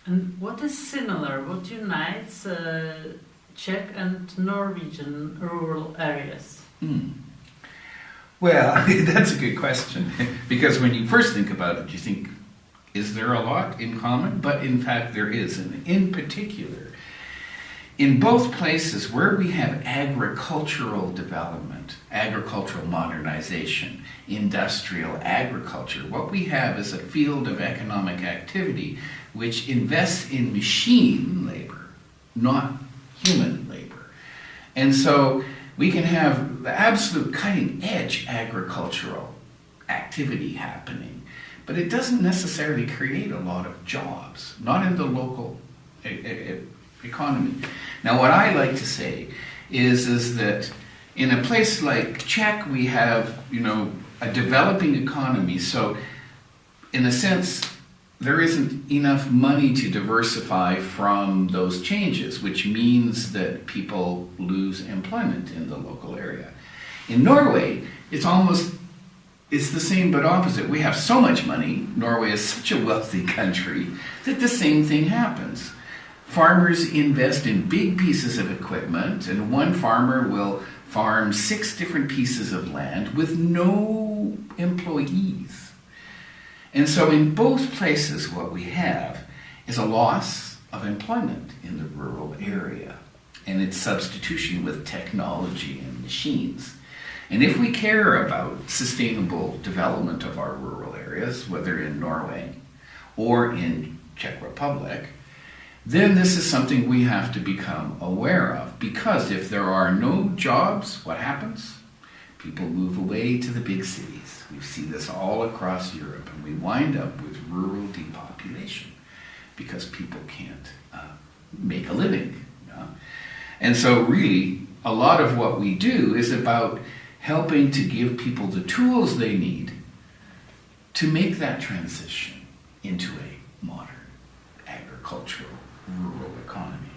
And what is similar? What unites Czech and Norwegian rural areas? Hmm. Well, that's a good question. Because when you first think about it, you think, is there a lot in common? But in fact, there is. And in particular, in both places where we have agricultural development, agricultural modernization, industrial agriculture, what we have is a field of economic activity which invests in machine labor, not human labor. And so we can have the absolute cutting edge agricultural activity happening, but it doesn't necessarily create a lot of jobs, not in the local economy. Now, what I like to say is that in a place like Czech, we have, a developing economy. So, in a sense, there isn't enough money to diversify from those changes, which means that people lose employment in the local area. In Norway, it's the same but opposite. We have so much money, Norway is such a wealthy country, that the same thing happens. Farmers invest in big pieces of equipment, and one farmer will farm 6 different pieces of land with no employees. And so in both places, what we have is a loss of employment in the rural area and its substitution with technology and machines. And if we care about sustainable development of our rural areas, whether in Norway or in Czech Republic, then this is something we have to become aware of. Because if there are no jobs, what happens? People move away to the big cities. We see this all across Europe, and we wind up with rural depopulation because people can't make a living. And so really, a lot of what we do is about helping to give people the tools they need to make that transition into a modern agricultural rural economy.